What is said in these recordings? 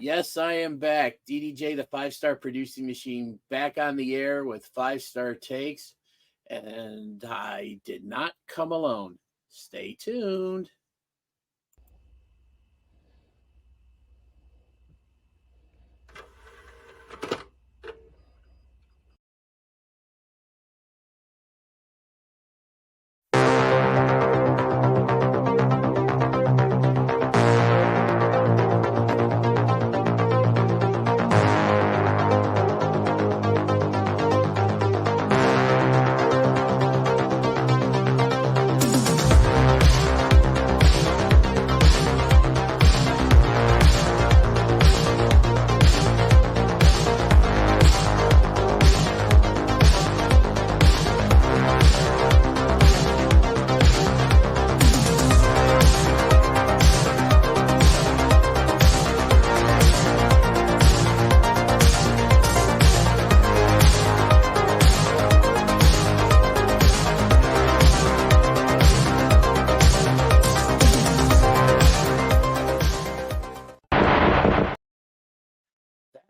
Yes, I am back. DDJ, the 5-star producing machine, back on the air with 5-star takes. And I did not come alone. Stay tuned.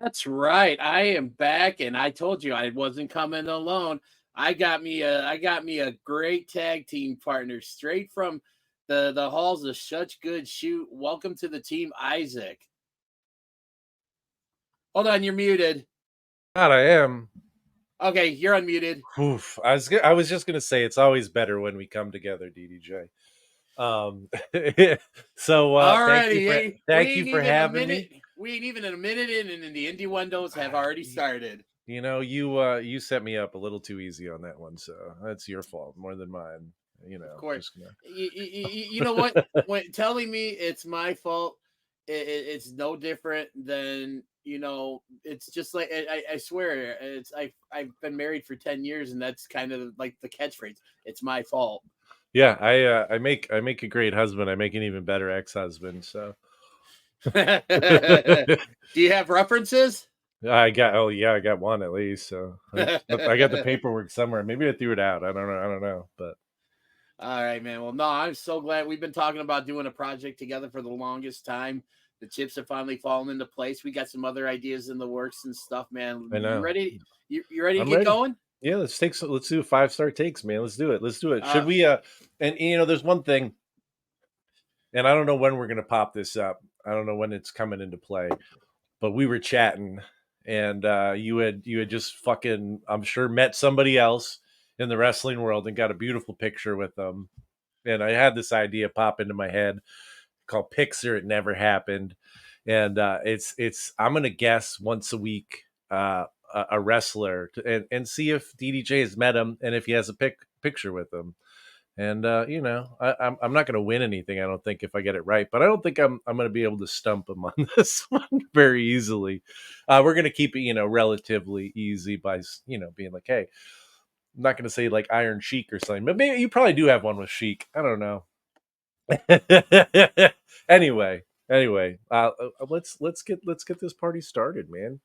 That's right. I am back, and I told you I wasn't coming alone. I got me a great tag team partner straight from the halls of such good shoot. Welcome to the team, Isaac. Hold on, you're muted. God, I am. Okay, you're unmuted. Oof. I was just gonna say it's always better when we come together, DDJ. Um, so Alrighty, we thank you ain't for even a having minute. me. We ain't even a minute in, and the indie windows have already started. You set me up a little too easy on that one, so that's your fault more than mine. Of course, Just gonna. you know what? When telling me it's my fault, it's no different than It's just like I swear, I've been married for 10 years, and that's kind of like the catchphrase. It's my fault. Yeah, I make a great husband. I make an even better ex-husband. So Do you have references? I got one at least. So I got the paperwork somewhere. Maybe I threw it out. I don't know, but. All right, man. Well, no, I'm so glad we've been talking about doing a project together for the longest time. The chips have finally fallen into place. We got some other ideas in the works and stuff, man. I You know. ready? You ready to I'm get ready. going? Yeah, let's do 5-star takes, man. Let's do it. Let's do it. Should Uh, we and there's one thing, and I don't know when we're gonna pop this up. I don't know when it's coming into play, but we were chatting and you had just fucking I'm sure met somebody else in the wrestling world and got a beautiful picture with them. And I had this idea pop into my head called Pixar. It never happened. And it's I'm gonna guess once a week a wrestler and see if DDJ has met him and if he has a picture with him. And I'm not going to win anything, I don't think, if I get it right. But I don't think I'm going to be able to stump him on this one very easily. We're going to keep it, relatively easy by being like, hey, I'm not going to say like Iron Sheik or something, but maybe you probably do have one with Sheik. I don't know. anyway, let's get this party started, man.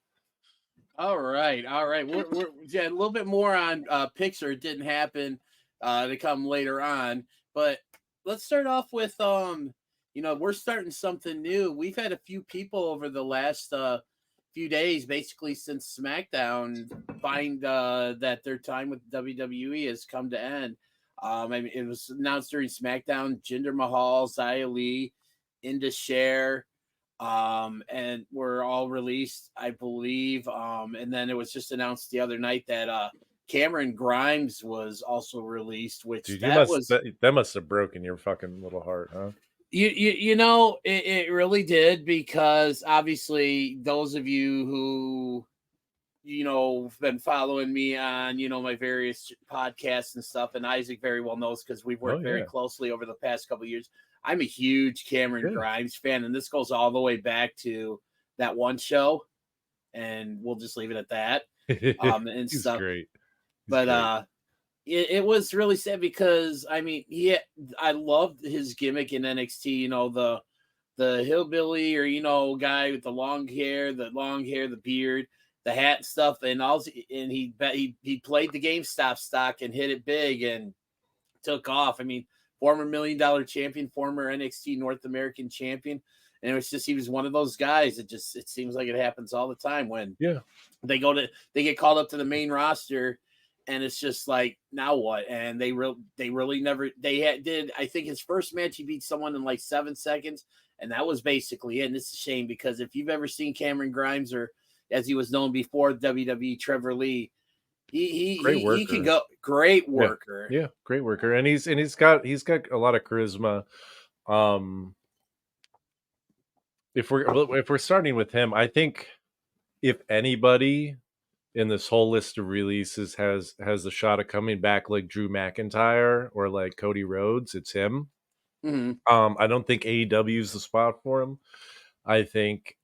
all right, all right. We're yeah, a little bit more on Pixar. It didn't happen to come later on, but let's start off with we're starting something new. We've had a few people over the last few days, basically since SmackDown, find that their time with WWE has come to end. I mean, it was announced during SmackDown. Jinder Mahal, Xia Li, Indus Sher, and were all released, I believe. And then it was just announced the other night that Cameron Grimes was also released, which Dude, that must have broken your fucking little heart, huh? It really did, because obviously those of you who have been following me on my various podcasts and stuff, and Isaac very well knows, because we've Oh worked very yeah, closely over the past couple of years. I'm a huge Cameron good. Grimes fan, and this goes all the way back to that one show, and we'll just leave it at that. And He's stuff. great. He's But great. it was really sad, because I mean, I loved his gimmick in NXT. The hillbilly, or guy with the long hair, the beard, the hat and stuff, and and he played the GameStop stock and hit it big and took off. I mean, former $1 million champion, former NXT North American champion. And it was just, he was one of those guys. It seems like it happens all the time when Yeah. they get called up to the main roster, and it's just like, now what? And they really never, did, I think his first match, he beat someone in like 7 seconds. And that was basically it. And it's a shame, because if you've ever seen Cameron Grimes, or as he was known before WWE, Trevor Lee, Great he can worker. go, great Yeah. worker. Yeah, great worker. And he's got a lot of charisma. If we're starting with him, I think if anybody in this whole list of releases has the shot of coming back like Drew McIntyre or like Cody Rhodes, it's him. Mhm. I don't think AEW is the spot for him. I think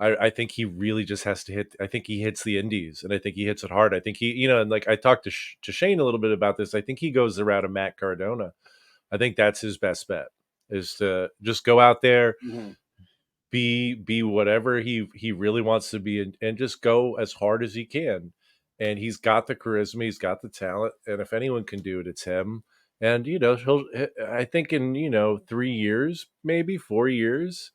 I think he really just has to hit. I think he hits the indies, and I think he hits it hard. I think he, and like I talked to Shane a little bit about this. I think he goes the route of Matt Cardona. I think that's his best bet, is to just go out there, Mhm. be whatever he really wants to be, and just go as hard as he can. And he's got the charisma, he's got the talent, and if anyone can do it, it's him. And I think in 3 years, maybe 4 years,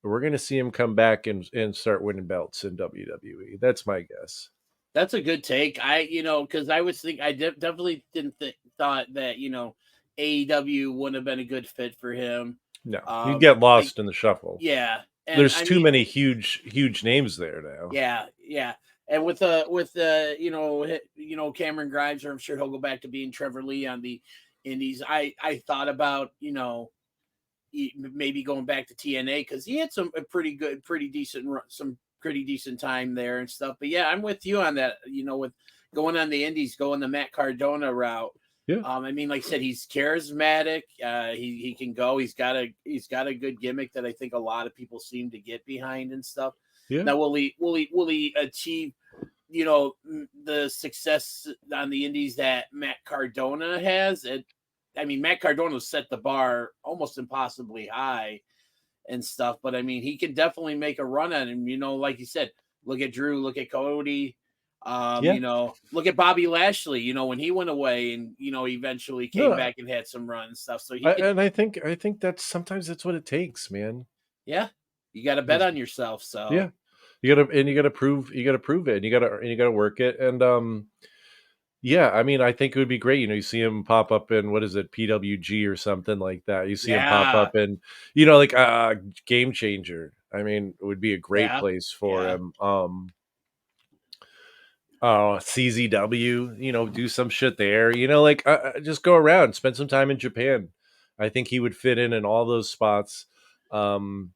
we're going to see him come back and start winning belts in WWE. That's my guess. That's a good take. Because I was thinking, definitely didn't thought that, AEW wouldn't have been a good fit for him. No, you get Like, lost in the shuffle. yeah, and There's I too mean, many huge names there now. yeah, and with Cameron Grimes, or I'm sure he'll go back to being Trevor Lee on the Indies. I thought about, maybe going back to TNA, because he had some some pretty decent time there and stuff. But yeah, I'm with you on that. With going on the Indies, going the Matt Cardona route. Yeah. I mean, like I said, he's charismatic. He can go. He's got a good gimmick that I think a lot of people seem to get behind and stuff. Yeah. Now, will he achieve the success on the Indies that Matt Cardona has? I mean, Matt Cardona set the bar almost impossibly high and stuff, but I mean, he can definitely make a run at him. Like you said, look at Drew, look at Cody, Yeah. Look at Bobby Lashley. When he went away and eventually came No, back and had some run and stuff. So I think that's sometimes that's what it takes, man. yeah, you got to bet on yourself. So Yeah, you gotta prove it, and you gotta work it, and yeah, I mean, I think it would be great. You see him pop up in, what is it, PWG or something like that. You see him pop yeah, up in, like Game Changer. I mean, it would be a great yeah, place for yeah. him. CZW, do some shit there. Like just go around, spend some time in Japan. I think he would fit in all those spots. Um,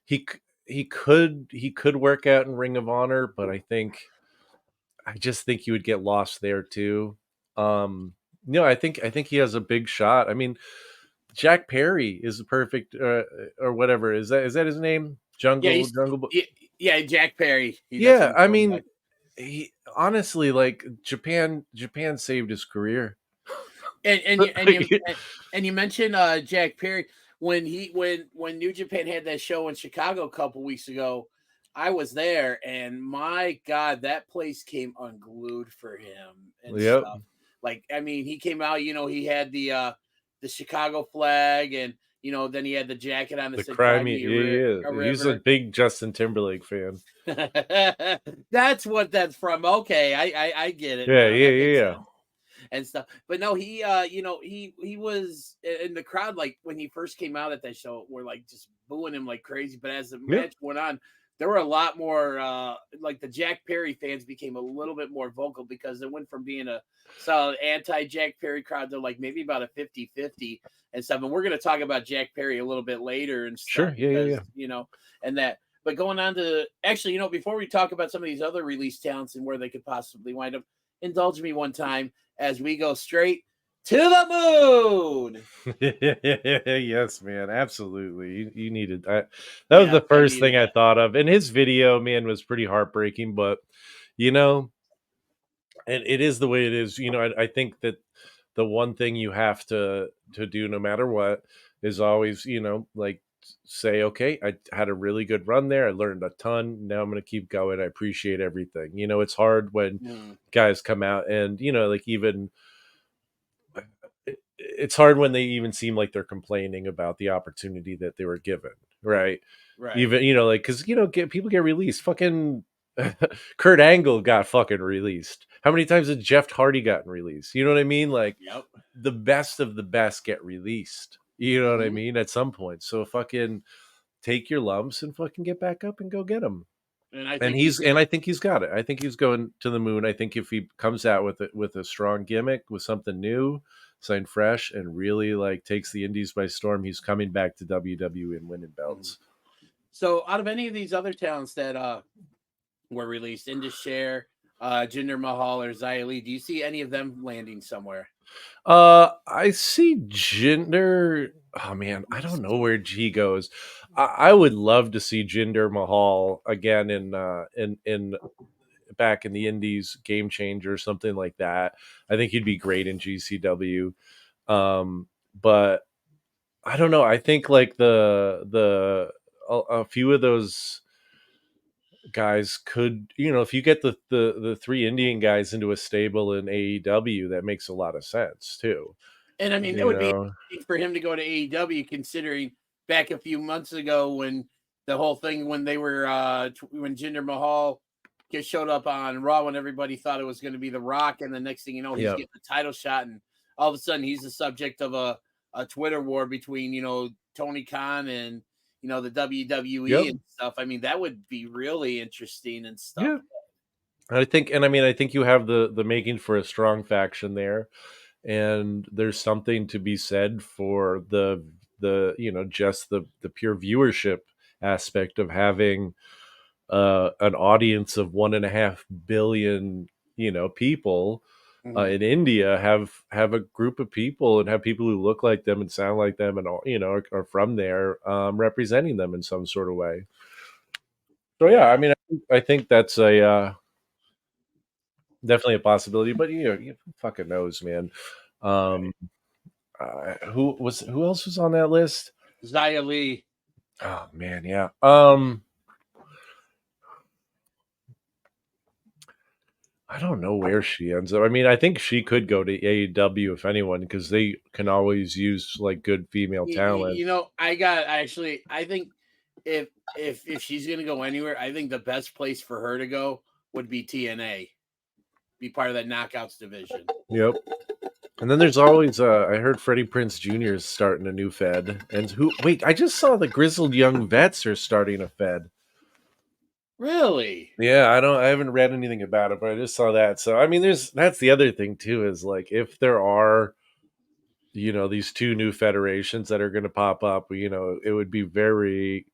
he he could work out in Ring of Honor, but I just think he would get lost there too. I think he has a big shot. I mean, Jack Perry is the perfect, or whatever. Is that his name? Yeah, Jungle. yeah, Jack Perry. That's what Yeah, he's I going by. mean, he honestly, like, Japan saved his career. And you mentioned Jack Perry, when New Japan had that show in Chicago a couple weeks ago. I was there, and my God, that place came unglued for him and Yep. stuff. Like, I mean, he came out, he had the Chicago flag, and then he had the jacket on that The said crime, "Cry Me yeah. a He's a River." big Justin Timberlake fan. That's what that's from. Okay, I get it Yeah, now. yeah, That yeah, makes yeah. sense and stuff. But no, he was in the crowd, like when he first came out at that show, were like just booing him like crazy. But as the Yeah. match went on, there were a lot more like the Jack Perry fans became a little bit more vocal, because it went from being a solid anti-Jack Perry crowd to like maybe about a 50-50 and stuff. And we're gonna talk about Jack Perry a little bit later and stuff, Sure. Yeah, yeah, because yeah. and that. But going on to actually, before we talk about some of these other release talents and where they could possibly wind up, indulge me one time as we go straight to the moon. Yes, man, absolutely. You needed that. That was Yeah, the I first needed thing I that. thought of. And his video, man, was pretty heartbreaking, but you know, and it is the way it is. I think that the one thing you have to do, no matter what, is always, like, say, okay, I had a really good run there. I learned a ton. Now I'm going to keep going. I appreciate everything. It's hard when Mm. guys come out and, like, even it's hard when they even seem like they're complaining about the opportunity that they were given, right? Right. Even like because people get released. Fucking Kurt Angle got fucking released. How many times has Jeff Hardy gotten released? You know what I mean? Like Yep. the best of the best get released. You know what I Hmm. mean? At some point, so fucking take your lumps and fucking get back up and go get them. And I And think he's I think he's got it. I think he's going to the moon. I think if he comes out with it with a strong gimmick, with something new, something fresh, and really like takes the indies by storm, he's coming back to WWE and winning Mhm. belts. So out of any of these other talents that were released, Indus Sher, Jinder Mahal, or Xia Li, do you see any of them landing somewhere? I see Jinder. Oh man, I don't know where G goes. I would love to see Jinder Mahal again in back in the Indies, Game Changer, or something like that. I think he'd be great in GCW. But I don't know. I think like a few of those guys could, if you get the three Indian guys into a stable in AEW, that makes a lot of sense too. And I mean, that You would be know, interesting for him to go to AEW, considering back a few months ago when the whole thing when they were when Jinder Mahal showed up on Raw when everybody thought it was going to be The Rock, and the next thing you know, he's yeah, getting the title shot, and all of a sudden he's the subject of a Twitter war between Tony Khan and the WWE yep, and stuff. I mean, that would be really interesting and stuff. yeah. I think, and I mean, I think you have the making for a strong faction there, and there's something to be said for the just the pure viewership aspect of having an audience of 1.5 billion people Mhm. in India have a group of people and have people who look like them and sound like them and all are from there representing them in some sort of way. So yeah, Yeah. I mean, I think that's a definitely a possibility, but you fucking knows, man. Right. Um, who else was on that list? Xia Li. Oh man, yeah. I don't know where she ends up. I mean, I think she could go to AEW if anyone, because they can always use like good female talent. I think if she's gonna go anywhere, I think the best place for her to go would be TNA, be part of that knockouts division. Yep. And then there's always I heard Freddie Prince Jr. is starting a new fed. And who wait, I just saw the Grizzled Young Vets are starting a fed. Really? Yeah, I haven't read anything about it, but I just saw that. So I mean that's the other thing too, is like if there are these two new federations that are going to pop up, it would be very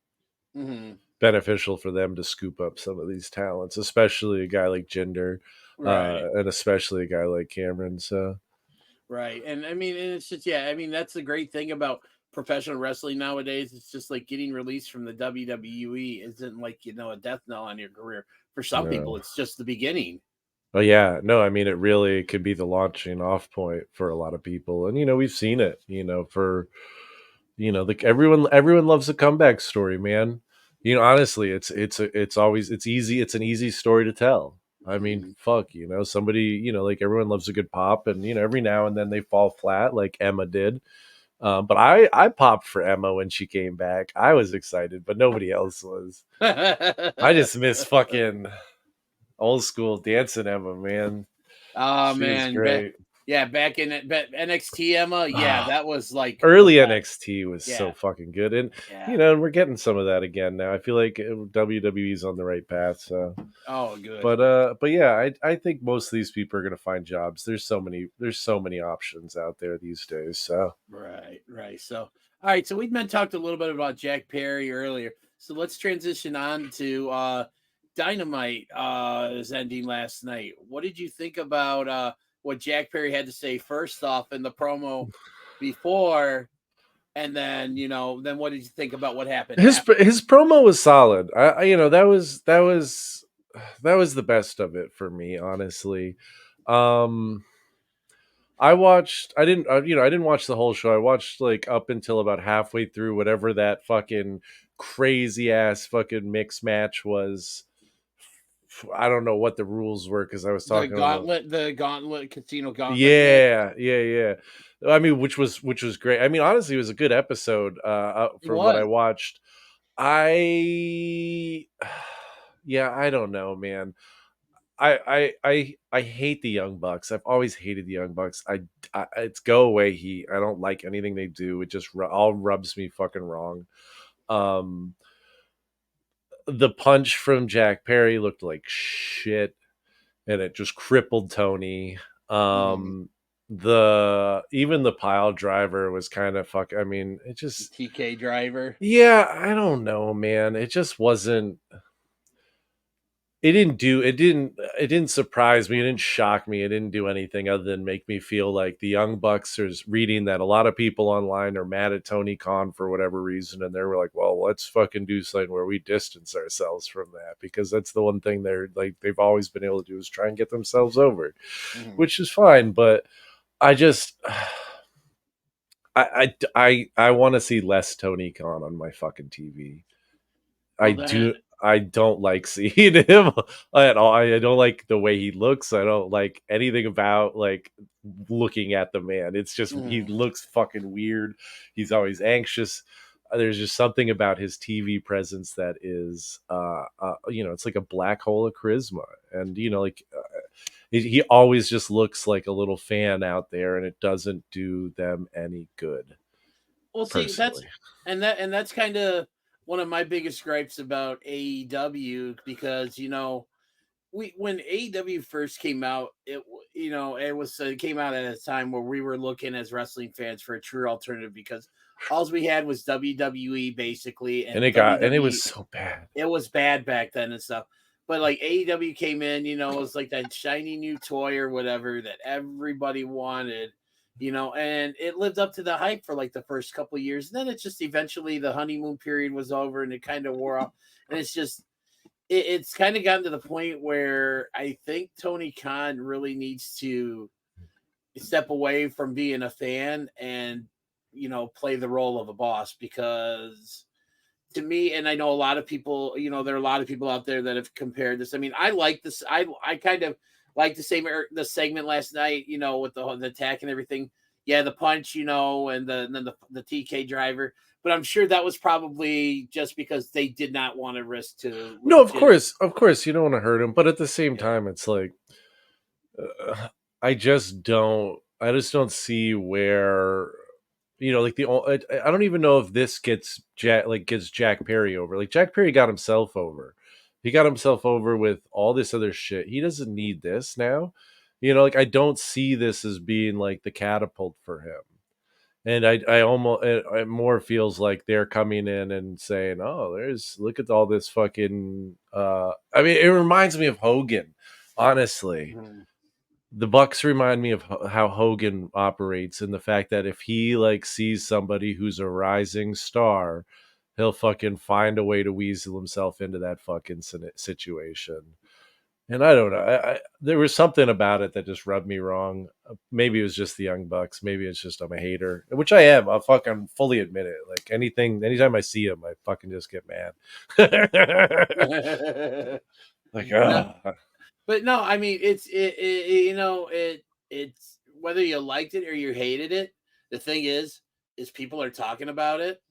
Hmm. beneficial for them to scoop up some of these talents, especially a guy like Jinder, Right. and especially a guy like Cameron. So Right. And I mean, and it's just yeah, I mean that's the great thing about professional wrestling nowadays. It's just like getting released from the WWE isn't like, a death knell on your career. For some people, no. it's just the beginning. Oh yeah, no, I mean it really could be the launching off point for a lot of people, and we've seen it. For everyone loves a comeback story, man. Honestly, it's always it's easy. It's an easy story to tell. I mean, Mhm. fuck, somebody, like everyone loves a good pop, and every now and then they fall flat, like Emma did. But I popped for Emma when she came back. I was excited, but nobody else was. I just miss fucking old school dancing Emma, man. Oh She was man, great. back in NXT Emma, yeah, Ah, that was like the early best. NXT was so Yeah, fucking good, and yeah. we're getting some of that again now. I feel like WWE's on the right path. So, Oh, good. but yeah, I think most of these people are gonna find jobs. There's so many options out there these days. So Right, right. So, all right. So we've been talked a little bit about Jack Perry earlier. So let's transition on to Dynamite is ending last night. What did you think about what Jack Perry had to say first off in the promo before, and then then what did you think about what happened after? his promo was solid. That was the best of it for me, honestly. Um, I didn't watch the whole show. I watched like up until about halfway through whatever that fucking crazy ass fucking mix match was I don't know what the rules were because I was talking about. The gauntlet, casino gauntlet match. Yeah, yeah, yeah. I mean, which was great. I mean, honestly, it was a good episode. It From what I was. watched, I, yeah, I don't know, man. I hate the Young Bucks. I've always hated the Young Bucks. It's go away Heat. I don't like anything they do. It just all rubs me fucking wrong. Um, the punch from Jack Perry looked like shit, and it just crippled Tony. Mhm. The even the pile driver was kind of fuck. I mean, it just, TK driver. yeah, I don't know, man. It just wasn't. It didn't surprise me. It didn't shock me. It didn't do anything other than make me feel like the Young Bucks is reading that a lot of people online are mad at Tony Khan for whatever reason, and they were like, well, let's fucking do something where we distance ourselves from that, because that's the one thing they've always been able to do is try and get themselves over, Mhm. which is fine. But I just I want to see less Tony Khan on my fucking TV. I Well, then, do. I don't like seeing him at all. I don't like the way he looks. I don't like anything about like looking at the man. It's just he mhm. looks fucking weird. He's always anxious. There's just something about his TV presence that is, it's like a black hole of charisma, and he always just looks like a little fan out there, and it doesn't do them any good, Well, see, personally. that's kind of one of my biggest gripes about AEW, because we when AEW first came out, it came out at a time where we were looking as wrestling fans for a true alternative, because all we had was WWE basically, And and it was WWE, so bad. it was bad back then and stuff. But like AEW came in, it was like that shiny new toy or whatever that everybody wanted, and it lived up to the hype for like the first couple of years. And then it's just eventually the honeymoon period was over and it kind of wore off. And it's kind of gotten to the point where I think Tony Khan really needs to step away from being a fan and play the role of a boss, because to me, and I know a lot of people, there are a lot of people out there that have compared this. I mean, I like this. I kind of like the segment last night, with the attack and everything. Yeah, the punch, and then the TK driver. But I'm sure that was probably just because they did not want to risk to No, legit. of course, you don't want to hurt him, but at the same Yeah. time, it's like, I just don't see where, like I don't even know if this gets Jack Perry over. Like Jack Perry got himself over. He got himself over with all this other shit. He doesn't need this now. Like I don't see this as being like the catapult for him. And I almost it more feels like they're coming in and saying, "Oh, look at all this fucking." I mean, it reminds me of Hogan. Honestly, Mhm. the Bucks remind me of how Hogan operates, and the fact that if he like sees somebody who's a rising star, he'll fucking find a way to weasel himself into that fucking situation. And I don't know. There was something about it that just rubbed me wrong. Maybe it was just the Young Bucks. Maybe it's just I'm a hater, which I am. I'll fucking fully admit it. Like anytime I see him, I fucking just get mad. Like, No, ah, but no, I mean it's whether you liked it or you hated it. The thing is people are talking about it,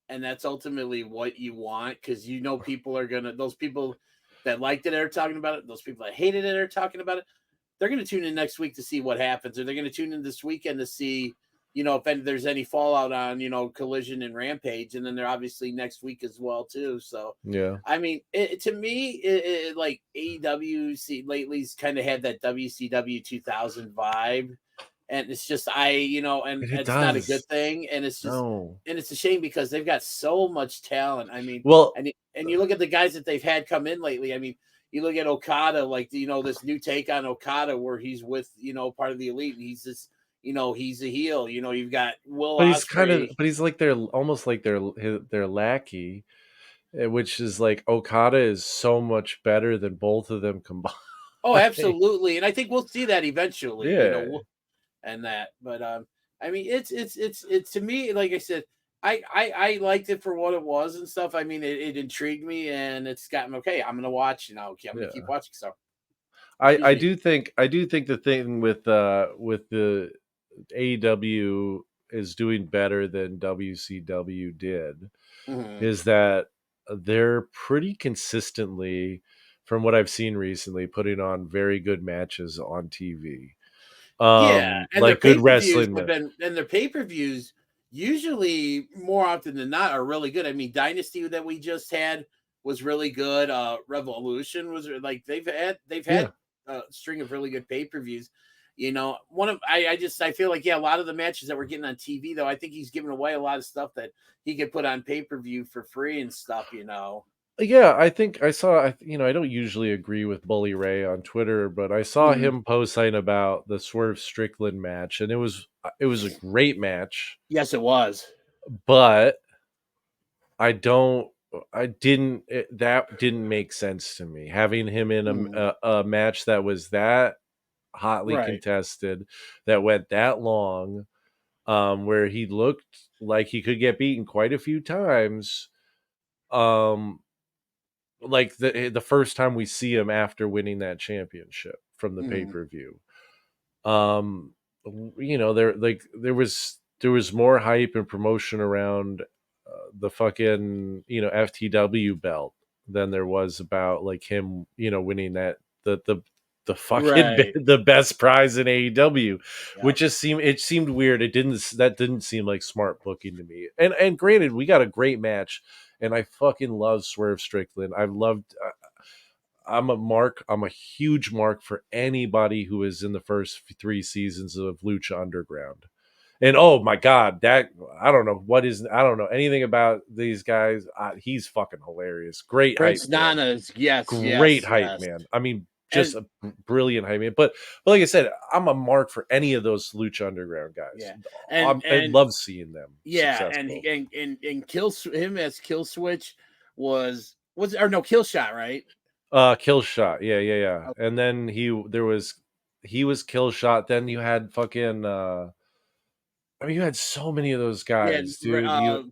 and that's ultimately what you want, because people are gonna those people that liked it are talking about it. Those people that hated it are talking about it. They're gonna tune in next week to see what happens, or they're gonna tune in this weekend to see if there's any fallout on Collision and Rampage, and then they're obviously next week as well too. So yeah. I mean, to me, like AEW lately's kind of had that WCW 2000 vibe, and it's just and It it's not a good does. thing, and No. it's a shame because they've got so much talent. I mean, Well, and you look at the guys that they've had come in lately. I mean, you look at Okada, like this new take on Okada where he's with part of the elite, and he's this. He's a heel. You've got Will Osprey. but he's like their almost like their lackey, which is like Okada is so much better than both of them combined. Oh, absolutely, and I think we'll see that eventually. Yeah. And that. But I mean, it's to me, like I said, I liked it for what it was and stuff. I mean, it intrigued me, and it's gotten okay. I'm gonna watch. I'm gonna keep Yeah. watching. So, I excuse I me. do think the thing with the AEW is doing better than WCW did Mhm. is that they're pretty consistently, from what I've seen recently, putting on very good matches on TV. Yeah, and their Like good pay-per-views wrestling. have been and their pay-per-views usually more often than not are really good. I mean, Dynasty that we just had was really good. Revolution was like they've Yeah. had a string of really good pay-per-views. One of I feel like yeah, a lot of the matches that we're getting on TV though, I think he's giving away a lot of stuff that he could put on pay-per-view for free and stuff. Yeah, I think I saw. I don't usually agree with Bully Ray on Twitter, but I saw Mhm. him post something about the Swerve Strickland match, and it was a great match. Yes, it was. But I don't. I didn't. That didn't make sense to me. Having him in Mhm. a match that was that hotly Right. contested, that went that long, where he looked like he could get beaten quite a few times. Um, like the first time we see him after winning that championship from the pay Mhm. per view. Um, there was more hype and promotion around the fucking FTW belt than there was about like him winning that the fucking Right. the best prize in AEW, Yep. which seemed weird. That didn't seem like smart booking to me. And granted, we got a great match, and I fucking love Swerve Strickland. I'm a huge mark for anybody who is in the first 3 seasons of Lucha Underground. And oh my god, that I don't know anything about these guys. He's fucking hilarious. Great hype Prince man. Nana's, yes, Great yes, hype yes. man. I mean, just And a brilliant hype man. But like I said, I'm a mark for any of those Lucha Underground guys. yeah, and I and love seeing them yeah, and successful. he and him as Kill Switch was or no Kill Shot, right? Kill shot. Yeah, yeah, yeah. Oh, And then he was kill shot. Then you had fucking I mean you had so many of those yeah, guys, dude. uh,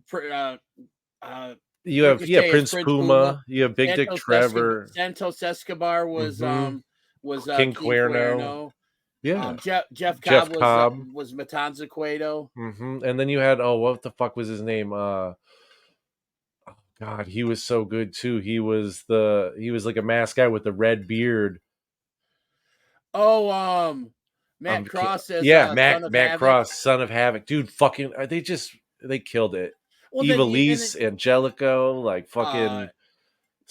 You have Ricochet as Prince Prince Puma. Puma, you have Big Dick Trevor, Santos Escobar mhm, was King King Cuerno. Cuerno. Yeah. Jeff Jeff Cobb Cobb. was Matanza Cueto. And then you had what the fuck was his name? Oh god, he was so good too. He was like a masked guy with the red beard. Oh, Matt Cross as Yeah, Son of Matt Havoc. Cross, Son of Havoc, dude. Fucking, they killed it. Well, then Eva and then Angelico, like uh fucking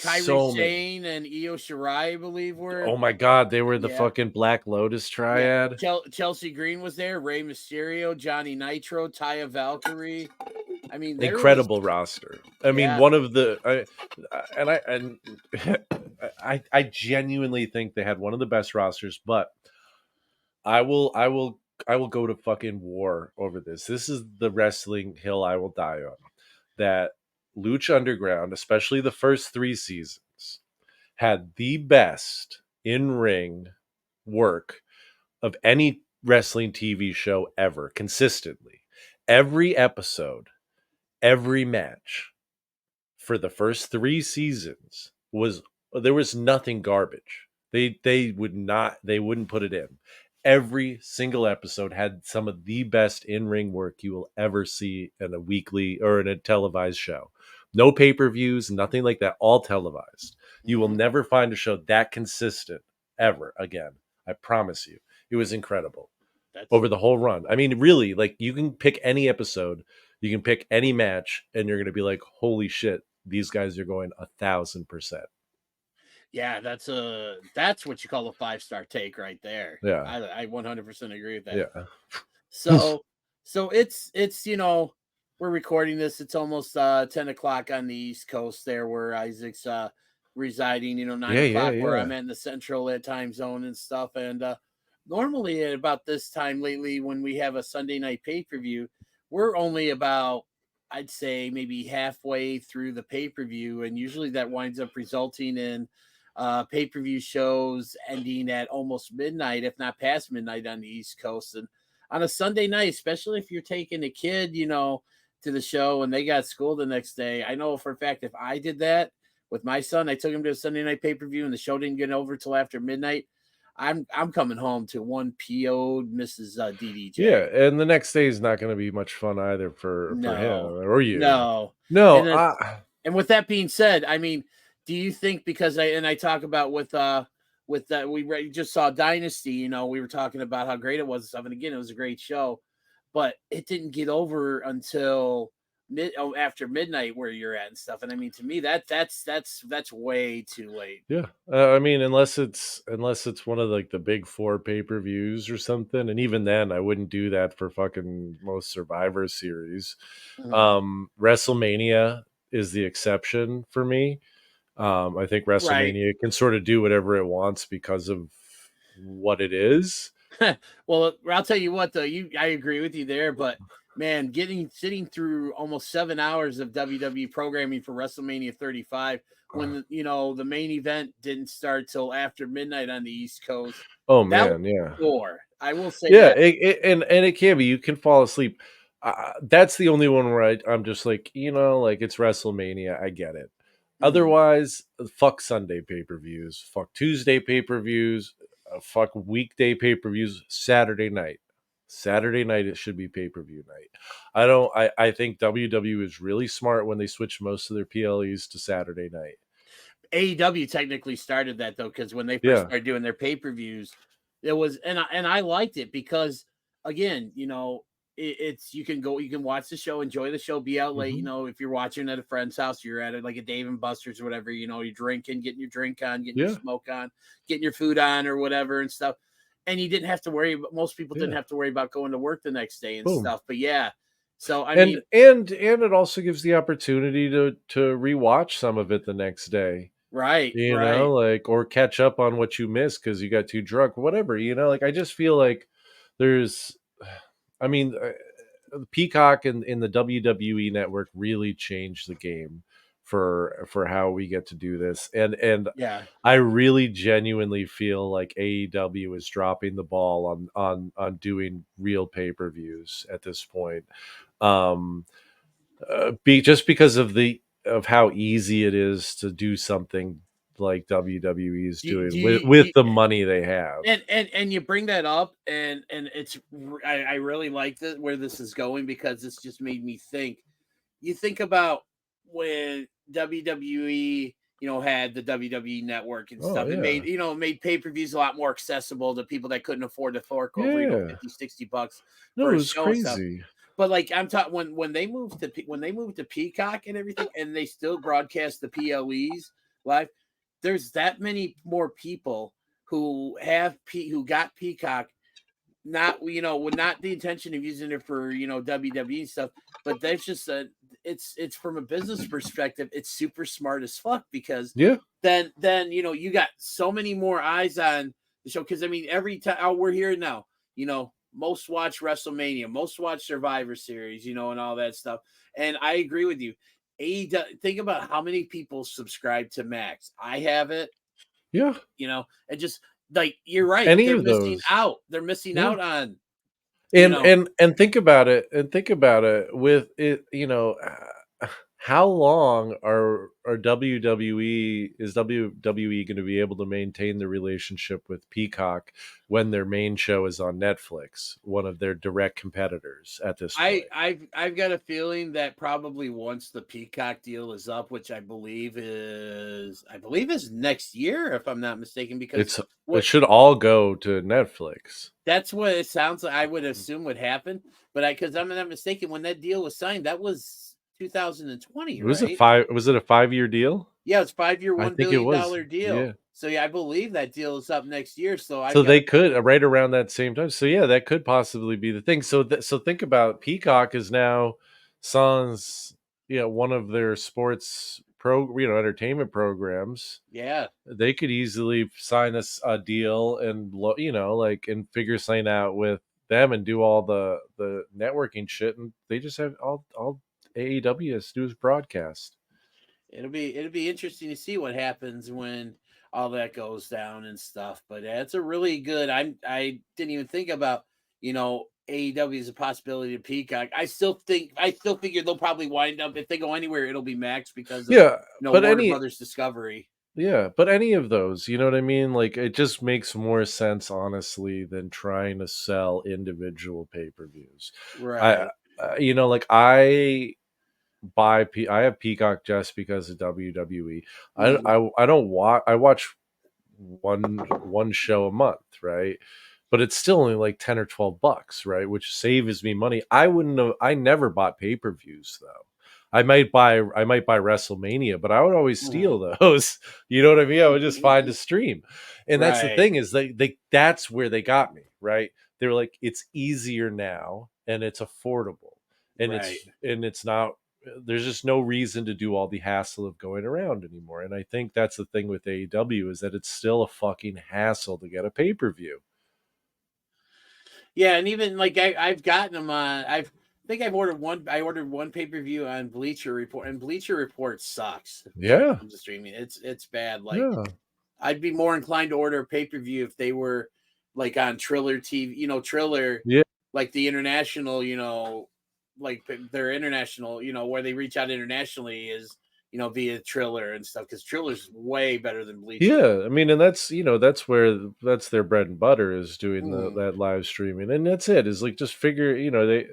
Kyrie so many. Sane and Io Shirai, I believe, were Oh my god, they were the yeah, fucking Black Lotus yeah. triad. Chelsea Green was there, Rey Mysterio, Johnny Nitro, Taya Valkyrie. I mean, there was Incredible roster. I mean, yeah, one of the and I genuinely think they had one of the best rosters, but I will go to fucking war over this. This is the wrestling hill I will die on. That Lucha Underground, especially the first 3 seasons, had the best in ring work of any wrestling TV show ever, consistently. Every episode, every match for the first 3 seasons was there was nothing garbage. They wouldn't put it in. Every single episode had some of the best in-ring work you will ever see in a weekly or in a televised show. No pay-per-views, nothing like that, all televised. You will mhm, never find a show that consistent ever again. I promise you. It was incredible that's over the whole run. I mean, really, like you can pick any episode, you can pick any match, and you're gonna be like, "Holy shit, these guys are going 1,000%." yeah, that's what you call a 5-star take right there. Yeah, I 100% agree with that. yeah, So it's we're recording this. It's almost 10 o'clock on the East Coast there where Isaac's residing, 9 yeah, yeah, o'clock where I'm yeah. in the central time zone and stuff. And normally at about this time lately, when we have a Sunday night pay-per-view, we're only about I'd say maybe halfway through the pay-per-view, and usually that winds up resulting in pay-per-view shows ending at almost midnight, if not past midnight on the East Coast. And on a Sunday night, especially if you're taking a kid, to the show and they got schooled the next day, I know for a fact if I did that with my son, I took him to a Sunday night pay-per-view and the show didn't get over till after midnight. I'm coming home to one PO'd Mrs. DDJ. Yeah, and the next day is not going to be much fun either for him or you. No. No, And with that being said, I mean, do you think because I talk about with that we just saw Dynasty, you know, we were talking about how great it was and stuff, and again, it was a great show, but it didn't get over until after midnight where you're at and stuff. And I mean, to me, that's way too late. Yeah, I mean, unless it's one of like the big 4 pay-per-views or something, and even then, I wouldn't do that for fucking most Survivor Series. WrestleMania is the exception for me. I think WrestleMania can sort of do whatever it wants because of what it is. Well, I'll tell you what, though, I agree with you there, but man, sitting through almost 7 hours of WWE programming for WrestleMania 35 when the main event didn't start till after midnight on the East Coast. Oh man, yeah. I will say, yeah, and it can be. You can fall asleep. That's the only one where I'm just like, like it's WrestleMania. I get it. Otherwise, fuck Sunday pay-per-views, fuck Tuesday pay-per-views, fuck weekday pay-per-views. Saturday night it should be pay-per-view night. I think WWE is really smart when they switch most of their PLEs to Saturday night. AEW technically started that though, because when they first started doing their pay-per-views, it was and I liked it because again, it's you can watch the show, enjoy the show, be out late. If you're watching at a friend's house, you're at it like a Dave and Buster's or whatever. You're drinking, getting your drink on, getting your smoke on, getting your food on or whatever and stuff. And you didn't have to worry. Most people didn't have to worry about going to work the next day and stuff. But so I mean, and it also gives the opportunity to rewatch some of it the next day. Right. know, like, or catch up on what you missed because you got too drunk, whatever, like, I just feel like I mean, Peacock and in the WWE network really changed the game for how we get to do this. And I really genuinely feel like AEW is dropping the ball on doing real pay-per-views at this point. Just because of how easy it is to do something like WWE is doing with the money they have. And you bring that up and it's I really like where this is going because it's just made me think. You think about when WWE had the WWE network and stuff. It made pay-per-views a lot more accessible to people that couldn't afford to fork over $50-$60 for a show. Crazy. But like I'm talking when they moved to Peacock and everything, and they still broadcast the PLEs live. There's that many more people who got Peacock, not with not the intention of using it for WWE stuff, but that's just it's from a business perspective, it's super smart as fuck because then you got so many more eyes on the show because I mean every time we're here now, most watch WrestleMania, most watch Survivor Series, and all that stuff. And I agree with you. Think about how many people subscribe to Max. I have it. Yeah. And just like you're right. They're missing out. They're missing out on. And think about it. With it. How long is WWE going to be able to maintain the relationship with Peacock when their main show is on Netflix, one of their direct competitors at this point? I've got a feeling that probably once the Peacock deal is up, which I believe is next year, if I'm not mistaken, because it should all go to Netflix. That's what it sounds like. I would assume would happen, but because I'm not mistaken, when that deal was signed, that was 2020. Was it a 5-year deal? Yeah, it's 5-year, $1 billion deal. Yeah. So I believe that deal is up next year. So they could right around that same time. So that could possibly be the thing. So think about Peacock is now Sans, one of their sports entertainment programs. Yeah, they could easily sign us a deal and and figure something out with them and do all the networking shit, and they just have all AEW has to do is broadcast. It'll be interesting to see what happens when all that goes down and stuff. But it's a really good. I didn't even think about AEW is a possibility to Peacock. I still figure they'll probably wind up, if they go anywhere, it'll be Max because of Yeah, but Warner any Brothers Discovery. yeah, but any of those, you know what I mean? Like it just makes more sense honestly than trying to sell individual pay-per-views. I Right. like I have Peacock just because of WWE. Mhm. I don't watch. I watch one show a month, right? But it's still only like 10 or 12 bucks, right? Which saves me money. I never bought pay-per-views though. I might buy WrestleMania, but I would always Mhm. steal those. You know what I mean? I would just find a stream. And that's the Right. thing is that's where they got me, right? They were like, it's easier now and it's affordable. And Right. it's not there's just no reason to do all the hassle of going around anymore. And I think that's the thing with AEW is that it's still a fucking hassle to get a pay-per-view. Yeah, and even like I've gotten them on. I think I've ordered one. I ordered one pay per view on Bleacher Report, and Bleacher Report sucks when it Yeah. comes to streaming. It's bad. Like Yeah. I'd be more inclined to order a pay per view if they were like on Triller TV. Triller, Yeah. like the international. Like their international. Where they reach out internationally is via Triller and stuff because Triller's way better than Bleacher. Yeah, I mean, and that's where that's their bread and butter is doing Mhm. that live streaming, and that's it. Is like just figure, they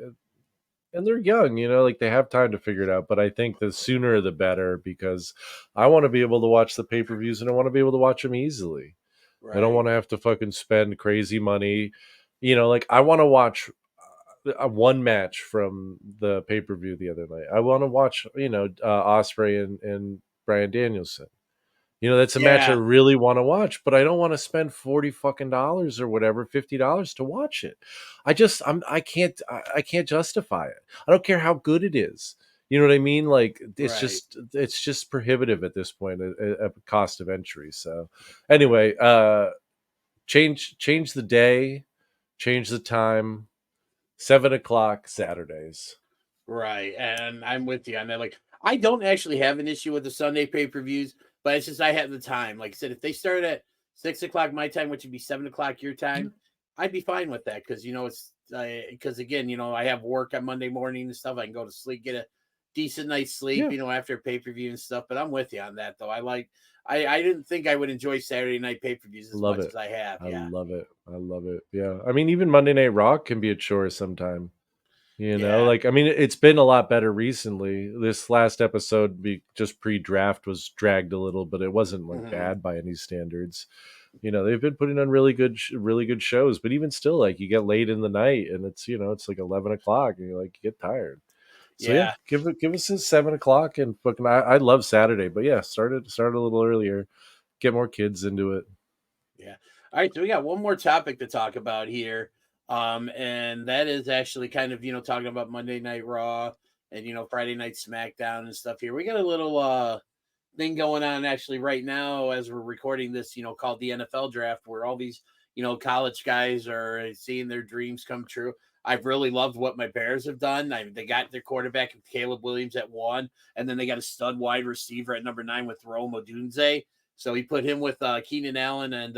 and they're young, like they have time to figure it out. But I think the sooner the better because I want to be able to watch the pay per views and I want to be able to watch them easily. I don't Right. want to have to fucking spend crazy money. Like I want to watch one match from the pay per view the other night. I want to watch, Osprey and Brian Danielson. That's a match I Yeah. really want to watch, but I don't want to spend 40 fucking dollars or whatever, $50 to watch it. I can't justify it. I don't care how good it is. You know what I mean? Like Right. it's just prohibitive at this point, a cost of entry. So anyway, change the day, change the time, 7 o'clock Saturdays. Right, and I'm with you on that. Like, I don't actually have an issue with the Sunday pay per views, but it's just I have the time. Like I said, if they start at 6 o'clock my time, which would be 7 o'clock your time, I'd be fine with that because it's because again, I have work on Monday morning and stuff. I can go to sleep, get a decent night's sleep, Yeah. after pay per view and stuff. But I'm with you on that though. I didn't think I would enjoy Saturday night pay per views as Love much it. as I have. I Yeah, love it. I love it. Yeah. I mean, even Monday Night Raw can be a chore sometime. yeah. Like I mean, it's been a lot better recently. This last episode, just pre-draft, was dragged a little, but it wasn't like Hmm. bad by any standards. They've been putting on really good shows, but even still, like you get late in the night and it's like 11 o'clock, and you're like you get tired. So yeah, Yeah. give us a 7 o'clock and fucking. I love Saturday, but yeah, start a little earlier, get more kids into it. Yeah. All right. So we got one more topic to talk about here. And that is actually kind of, talking about Monday Night Raw and, Friday Night SmackDown and stuff here. We got a little thing going on actually right now as we're recording this, called the NFL draft, where all these, college guys are seeing their dreams come true. I've really loved what my Bears have done. They got their quarterback, Caleb Williams, at 1, and then they got a stud wide receiver at number 9 with Rome Odunze. So he put him with Keenan Allen and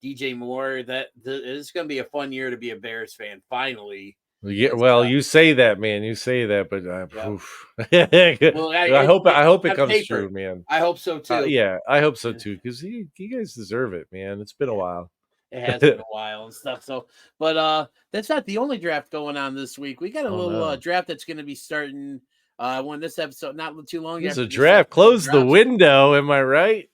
DJ Moore. That is going to be a fun year to be a Bears fan. Finally, Yeah, it's well, you say that, man. You say that, but yeah. oof. Well, I hope it on comes true, paper, man. I hope so too. Yeah, I hope so Yeah, too, because you guys deserve it, man. It's been a yeah, while. it has been a while and stuff. So, but that's not the only draft going on this week. We got a Oh little no, draft that's going to be starting when this episode, not too long this is a after this draft. episode Close the drops. window. Am I right?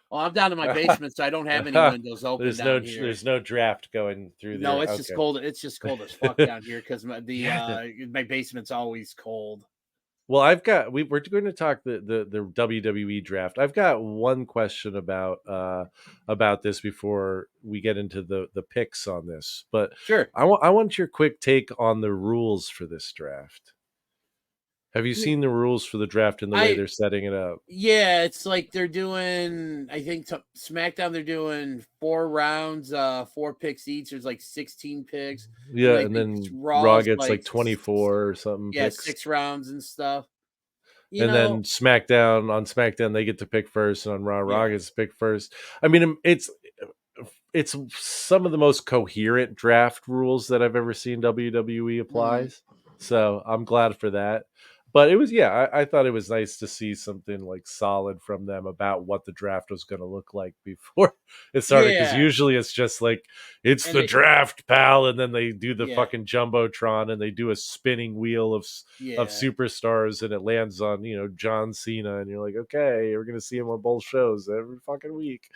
Well, I'm down in my basement, so I don't have any windows open down here. there's no draft going through No, there. it's just cold. It's just cold as fuck down here because my basement's always cold. Well, we're going to talk the WWE draft. I've got one question about this before we get into the picks on this, but Sure. I want your quick take on the rules for this draft. Have you Yeah, seen the rules for the draft and the way I they're setting it up? yeah, it's like they're doing. I think SmackDown they're doing 4 rounds, 4 picks each. There's like 16 picks, and Yeah, I and think then Raw Raw's gets like like 24 or something yeah, picks. 6 rounds and stuff. You And know, then SmackDown they get to pick first, and on Raw yeah, gets to pick first. I mean, it's it's some of the most coherent draft rules that I've ever seen WWE Mhm. applies. So I'm glad for that. But it was, yeah, I thought it was nice to see something like solid from them about what the draft was going to look like before it started. Because Yeah, usually it's just like, it's and the they draft, pal. And then they do the yeah, fucking Jumbotron and they do a spinning wheel of yeah. superstars and it lands on, John Cena. And you're like, okay, we're going to see him on both shows every fucking week.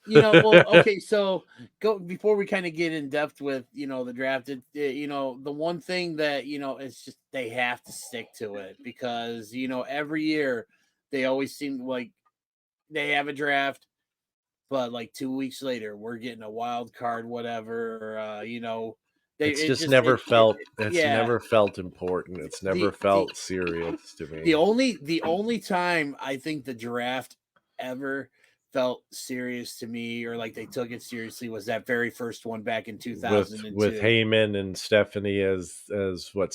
Well, okay, so go before we kind of get in depth with the draft. The one thing that it's just they have to stick to it because every year they always seem like they have a draft, but like 2 weeks later we're getting a wild card, whatever. They It's it just just never felt it's yeah. never felt important. It's never The felt serious to me. the only time I think the draft ever felt serious to me or like they took it seriously was that very first one back in With 2002. Heyman and Stephanie as what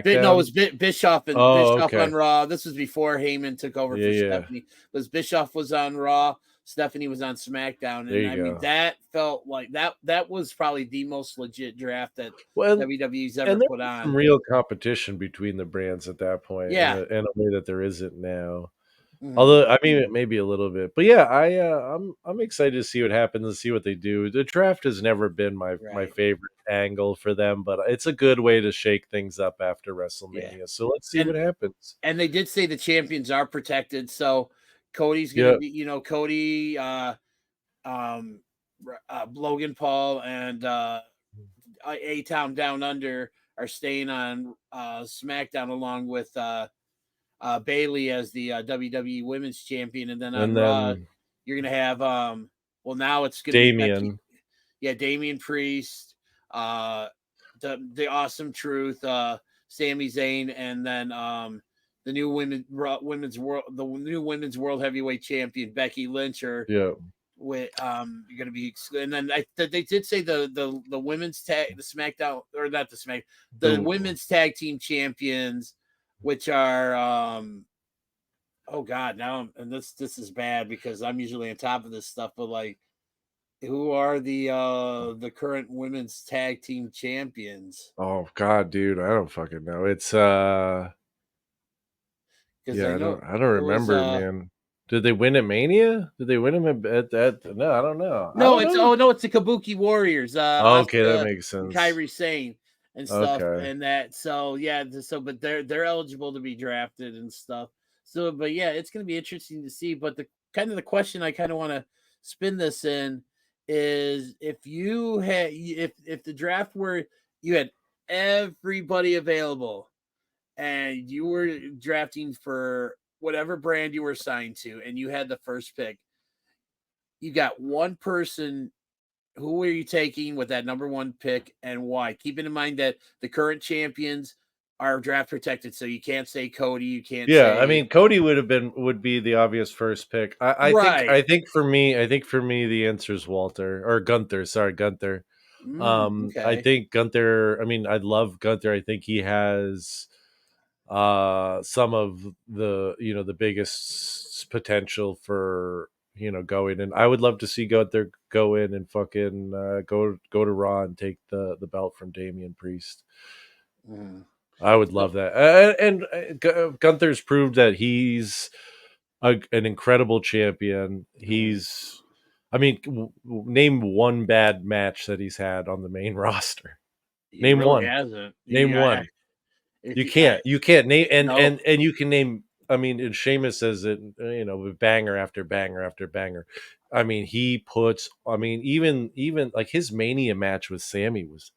But no, it SmackDown? was Bischoff and Oh, Bischoff okay. on Raw. This was before Heyman took over Yeah, for yeah. Stephanie. Was Bischoff was on Raw, Stephanie was on SmackDown, There and you I mean go. that felt like that was probably the most legit draft that Well, WWE's ever and there put was some on. real competition between the brands at that point Yeah. in a way that there isn't now. Mhm. Although, I mean, maybe a little bit, but yeah, I'm excited to see what happens and see what they do. The draft has never been my Right. favorite angle for them, but it's a good way to shake things up after Yeah. WrestleMania. So let's see And what happens. and they did say the champions are protected. So Cody's gonna Yeah, be, Cody, um, Logan Paul, and A Town Down Under are staying on SmackDown along with Bailey as the WWE Women's Champion, and then on and Raw then you're gonna have well now it's gonna be Becky, Damien. yeah, Damian Priest, uh, the Awesome Truth, Sami Zayn, and then the new women's world heavyweight champion Becky Lynch are Yeah, with you're gonna be, and then they did say the women's tag, the SmackDown, or not the Smack, the the women's tag team champions, which are oh god, and this is bad because I'm usually on top of this stuff, but like who are the current women's tag team champions? oh god, dude, I don't fucking know. It's Because I yeah, know I don't it was remember, man. Did they win at Mania? Did they win him at that? No, I don't know. I no, don't it's know. oh no, it's the Kabuki Warriors, Oh, okay, that Asuka makes and sense. Kairi Sane and stuff, Okay. and that. So yeah, so but they're eligible to be drafted and stuff. So, but yeah, it's going to be interesting to see. But the question I kind of want to spin this in is if you had if the draft were you had everybody available and you were drafting for whatever brand you were signed to, and you had the first pick, you got one person. Who are you taking with that number one pick and why? Keeping in mind that the current champions are draft protected, so you can't say Cody, you can't Yeah, I say mean Cody would be the obvious first pick. right. I think for me the answer is Walter or Gunther. Sorry, Gunther. I Okay. think Gunther. I mean, I love Gunther. I think he has some of the the biggest potential for going, and I would love to see Gunther go in and fucking go to Raw and take the belt from Damian Priest. Mm. I would So, love that. Gunther's proved that he's an incredible champion. mm, I mean, name one bad match that he's had on the main roster. he Name really one. hasn't. Name one. If You you, I can't. You can't name no, and you can name. I mean, and Sheamus says it. With banger after banger after banger. I mean, he puts. I mean, even like his Mania match with Sammy was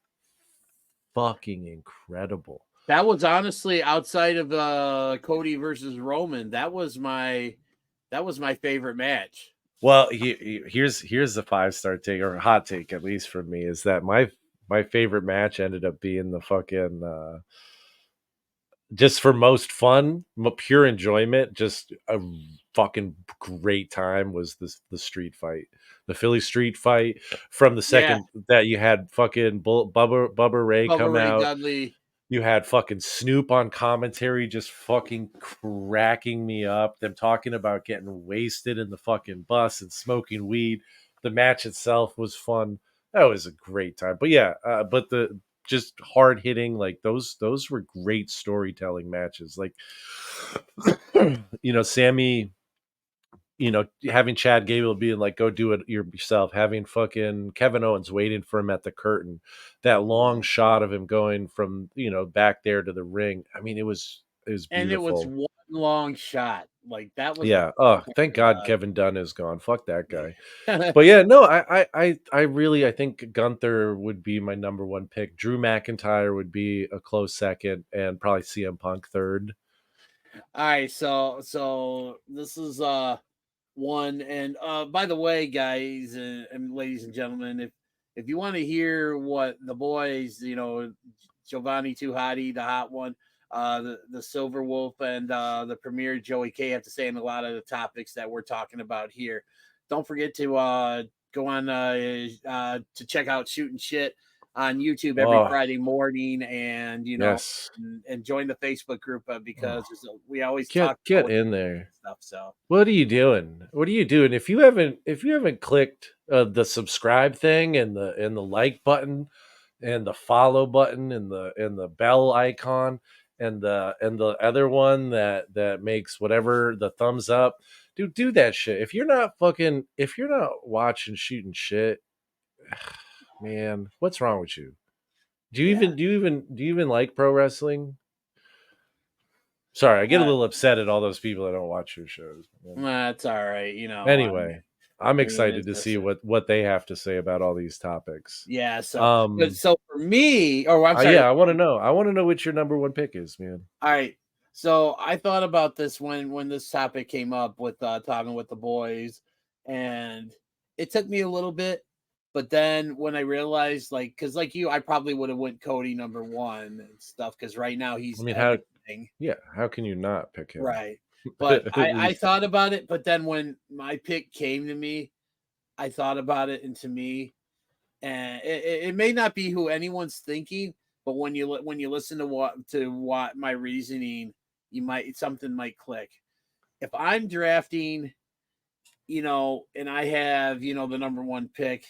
fucking incredible. that was honestly outside of Cody versus Roman. That was my favorite match. Well, here's the 5-star take or hot take at least for me is that my favorite match ended up being the fucking just for most fun, pure enjoyment, just a fucking great time was the street fight, the Philly street fight from the Yeah, second that you had fucking Bubba Ray Bubba come Ray out. Dudley. You had fucking Snoop on commentary, just fucking cracking me up. Them talking about getting wasted in the fucking bus and smoking weed. The match itself was fun. That was a great time. But yeah, but the just hard hitting, like those were great storytelling matches. Like Sammy, having Chad Gable being like, go do it yourself, having fucking Kevin Owens waiting for him at the curtain, that long shot of him going from, back there to the ring. I mean, it was And it was beautiful. one long shot. Like that was the Yeah. Oh, part thank God Kevin Dunn is gone. Fuck that guy. yeah. But yeah, no, I really, I think Gunther would be my number one pick. Drew McIntyre would be a close second, and probably CM Punk third. All right, so this is one, and by the way, guys and ladies and gentlemen, if you want to hear what the boys, Giovanni Tuhati, the hot one, the Silver Wolf, and the Premier Joey K have to say on a lot of the topics that we're talking about here, don't forget to go on to check out Shooting Shit on YouTube every Oh, Friday morning, and yes. and join the Facebook group Oh, because we always get talk about in there. stuff. So What are you doing? What are you doing? If you haven't clicked the subscribe thing and the like button and the follow button and the bell icon and the other one that makes whatever the thumbs up, dude, do that shit. If you're not watching Shooting Shit, man, what's wrong with you? Do you yeah, even do you even do you even like pro wrestling? Sorry, I get a uh, little upset at all those people that don't watch your shows. Man. that's all right. Anyway, I'm I mean, excited it's to see just what they have to say about all these topics. yeah. But Um, so for me, or I'm sorry. yeah, I want to know. I want to know what your number one pick is, man. All right. So I thought about this when this topic came up with talking with the boys, and it took me a little bit, but then when I realized, like, because like you, I probably would have went Cody number one and stuff because right now I he's mean, everything, how can you not pick him? right? But I He's thought about it, but then when my pick came to me, I thought about it, and to me, and it may not be who anyone's thinking, but when you listen to what my reasoning, you might something might click. If I'm drafting, and I have the number one pick,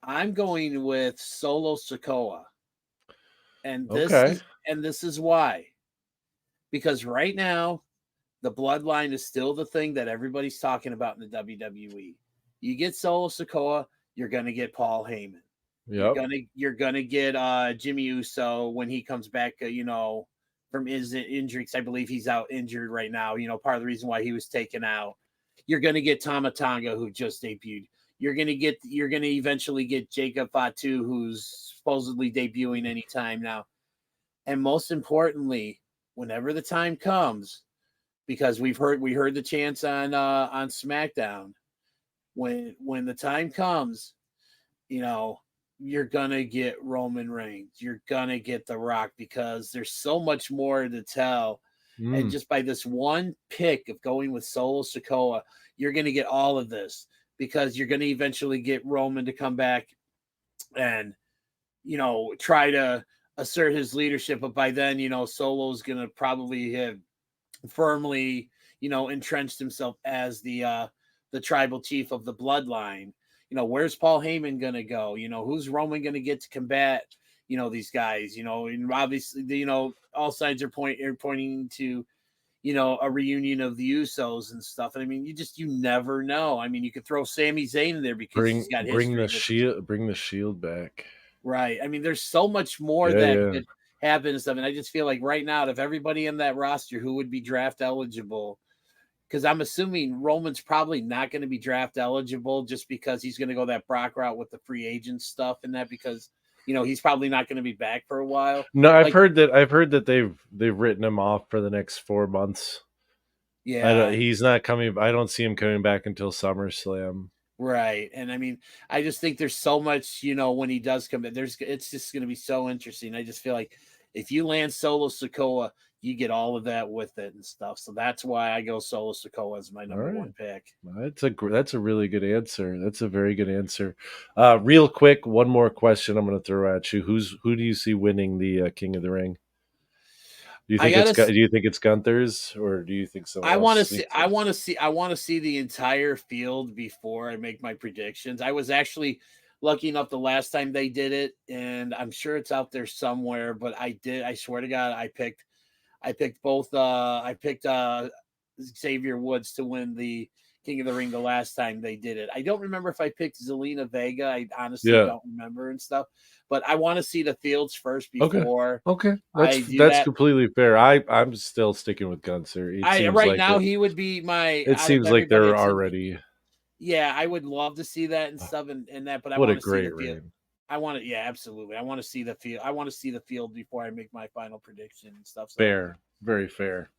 I'm going with Solo Sokoa, and okay. this is why, because right now the bloodline is still the thing that everybody's talking about in the WWE. You get Solo Sokoa, you're gonna get Paul Heyman. You're Yep. gonna you're gonna get Jimmy Uso when he comes back, from his injury. Cause I believe he's out injured right now. Part of the reason why he was taken out. You're gonna get Tama Tonga, who just debuted. You're gonna eventually get Jacob Fatu, who's supposedly debuting anytime now. And most importantly, whenever the time comes, because we heard the chants on SmackDown, when the time comes, you know, you're gonna get Roman Reigns. You're gonna get The Rock because there's so much more to tell. And Mm. just by this one pick of going with Solo Sokoa, you're gonna get all of this because you're gonna eventually get Roman to come back and try to assert his leadership. But by then, Solo's gonna probably have firmly, entrenched himself as the tribal chief of the bloodline. Where's Paul Heyman gonna go? Who's Roman gonna get to combat? These guys. And obviously, all sides are pointing to a reunion of the Usos and stuff. And I mean, you never know. I mean, you could throw Sami Zayn in there because he's got Bring history the with shield. Bring the shield back. right. I mean, there's so much more Yeah, that yeah. could happen and stuff. And I just feel like right now, if everybody in that roster who would be draft eligible, because I'm assuming Roman's probably not going to be draft eligible just because he's going to go that Brock route with the free agent stuff and that because he's probably not going to be back for a while. No, I've Like, heard that. I've heard that they've written him off for the next 4 months. I don't. yeah, He's not coming. I don't see him coming back until SummerSlam. right. And I mean, I just think there's so much, when he does come in, it's just going to be so interesting. I just feel like if you land Solo Sokoa, you get all of that with it and stuff. So that's why I go Solo Sokoa as my All number right. one pick. That's a really good answer. That's a very good answer. Real quick, one more question I'm going to throw at you. Who do you see winning the King of the Ring? Do you I think it's gotta. do you think it's Gunther's, or do you think someone I want to else see. sneaks I in? want to see. I want to see the entire field before I make my predictions. I was actually lucky enough the last time they did it, and I'm sure it's out there somewhere. But I did. I swear to God, I picked. I picked both. I picked Xavier Woods to win the King of the Ring the last time they did it. I don't remember if I picked Zelina Vega. I honestly Yeah. don't remember and stuff. But I want to see the fields first Okay. before Okay. I do That's that. completely fair. I'm still sticking with Gunther. It I seems right like now it. he would be my It out of seems like everybody. they're It seems already. yeah, I would love to see that and stuff and that, but I What a want to see the great field. reign. I want to, yeah, absolutely. I want to see the field. I want to see the field before I make my final prediction and stuff. So, Fair. Very fair.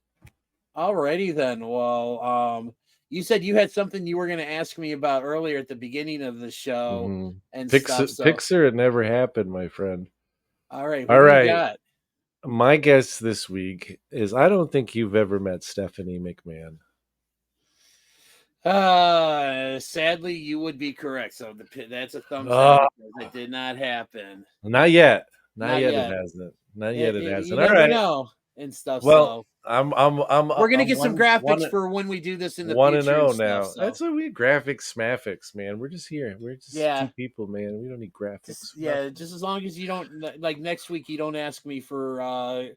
alrighty then. Well, you said you had something you were going to ask me about earlier at the beginning of the show Mm-hmm. and stuff. So, Pixar, it never happened, my friend. all right, who All do you right. got? My guess this week is I don't think you've ever met Stephanie McMahon. Sadly, you would be correct. So that's a thumbs Oh, down because it did not happen. not yet. Not Not yet. It yet. hasn't. Not yet. It You hasn't. All never right. know and stuff. Well, So we're gonna I'm get some graphics for when we do this in the 1 and future and 0 stuff. now. So That's what we graphics, smaffics, man. We're just here. We're just yeah, two people, man. We don't need graphics. just as long as you don't like next week, you don't ask me for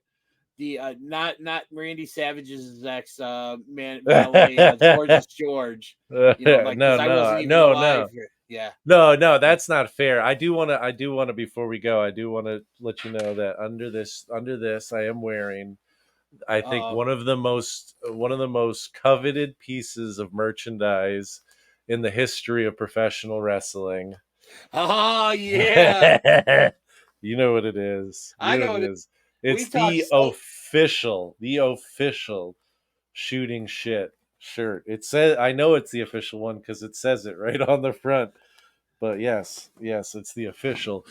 the not Randy Savage's ex man valet Gorgeous George. You know, like because I wasn't even alive here. Yeah. No, that's not fair. I do want to before we go, I do want to let you know that under this I am wearing, I think, one of the most coveted pieces of merchandise in the history of professional wrestling. Oh yeah. You know what it is. I know it. It's the official shooting shit shirt. It says, I know it's the official one because it says it right on the front. But yes, it's the official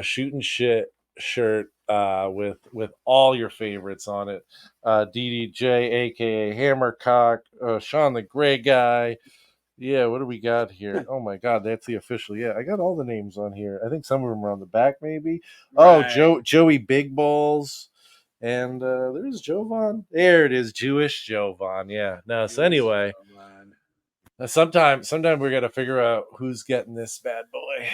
shooting shit shirt with all your favorites on it. DDJ, aka Hammercock, Sean the Gray Guy. Yeah, what do we got here? Oh my God, that's the official. Yeah, I got all the names on here. I think some of them are on the back, maybe. Oh, Right. Joey Big Balls. And there's Jovan. There it is, Jewish Jovan. Yeah. No. So anyway, sometime we got to figure out who's getting this bad boy.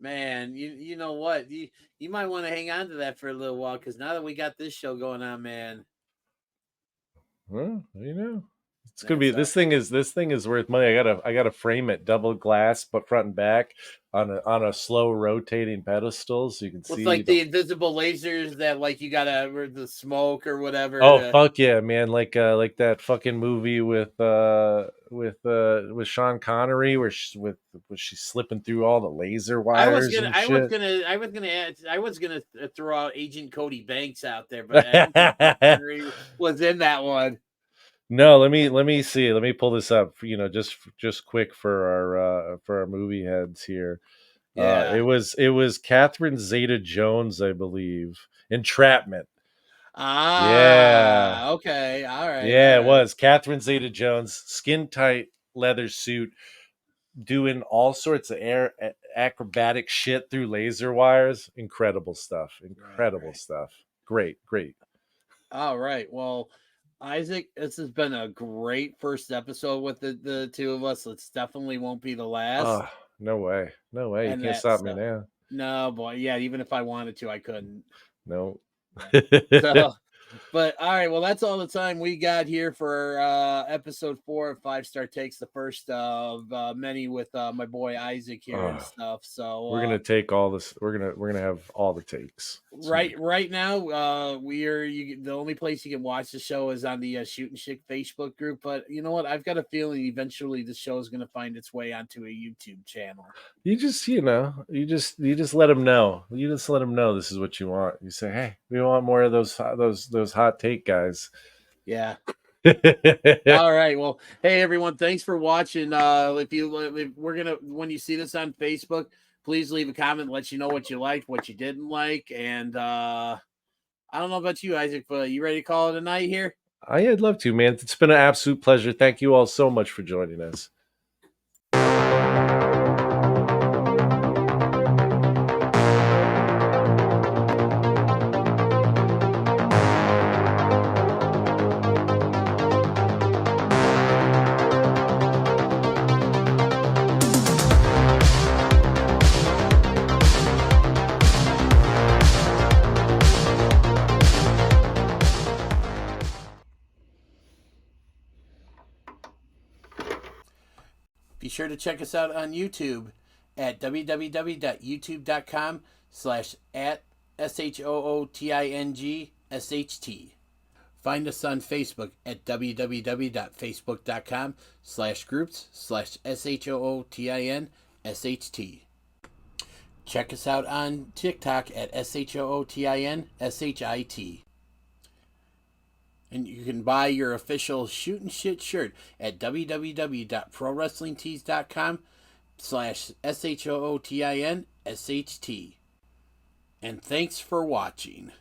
Man, you know what? You might want to hang on to that for a little while because now that we got this show going on, man. Well, it's gonna be this thing is worth money. I gotta frame it double glass, but front and back on a slow rotating pedestal so you can see. It's like the invisible lasers that like you gotta or the smoke or whatever. Oh fuck yeah, man! Like that fucking movie with Sean Connery where she's slipping through all the laser wires. I was gonna throw out Agent Cody Banks out there, but I don't think Connery was in that one. No, let me see. Let me pull this up. Just quick for our movie heads here. Yeah, it was Catherine Zeta-Jones, I believe. Entrapment. Yeah. Okay. All right. Yeah, all it right. was Catherine Zeta-Jones, skin tight leather suit, doing all sorts of acrobatic shit through laser wires. Incredible stuff. Incredible stuff. Great. All right. Well, Isaac, this has been a great first episode with the two of us. It definitely won't be the last. Oh, no way. You can't stop me now. No, boy. Yeah, even if I wanted to, I couldn't. No. So, but all right, well, that's all the time we got here for episode 4 of 5-Star Takes, the first of many with my boy Isaac here and stuff. So we're gonna take all this. We're gonna have all the takes. Right now, the only place you can watch the show is on the Shoot and Shit Facebook group. But you know what? I've got a feeling eventually the show is going to find its way onto a YouTube channel. You just let them know. You just let them know this is what you want. You say, hey, we want more of those hot take guys. Yeah. All right. Well, hey everyone, thanks for watching. When you see this on Facebook, please leave a comment, let you know what you liked, what you didn't like, and I don't know about you, Isaac, but you ready to call it a night here? I'd love to, man. It's been an absolute pleasure. Thank you all so much for joining us. Be sure to check us out on YouTube at www.youtube.com/@SHOOTINGSHT. Find us on Facebook at www.facebook.com/groups/SHOOTINSHT. Check us out on TikTok at SHOOTINSHIT. And you can buy your official Shootin' Shit shirt at www.prowrestlingtees.com/SHOOTINSHT. And thanks for watching.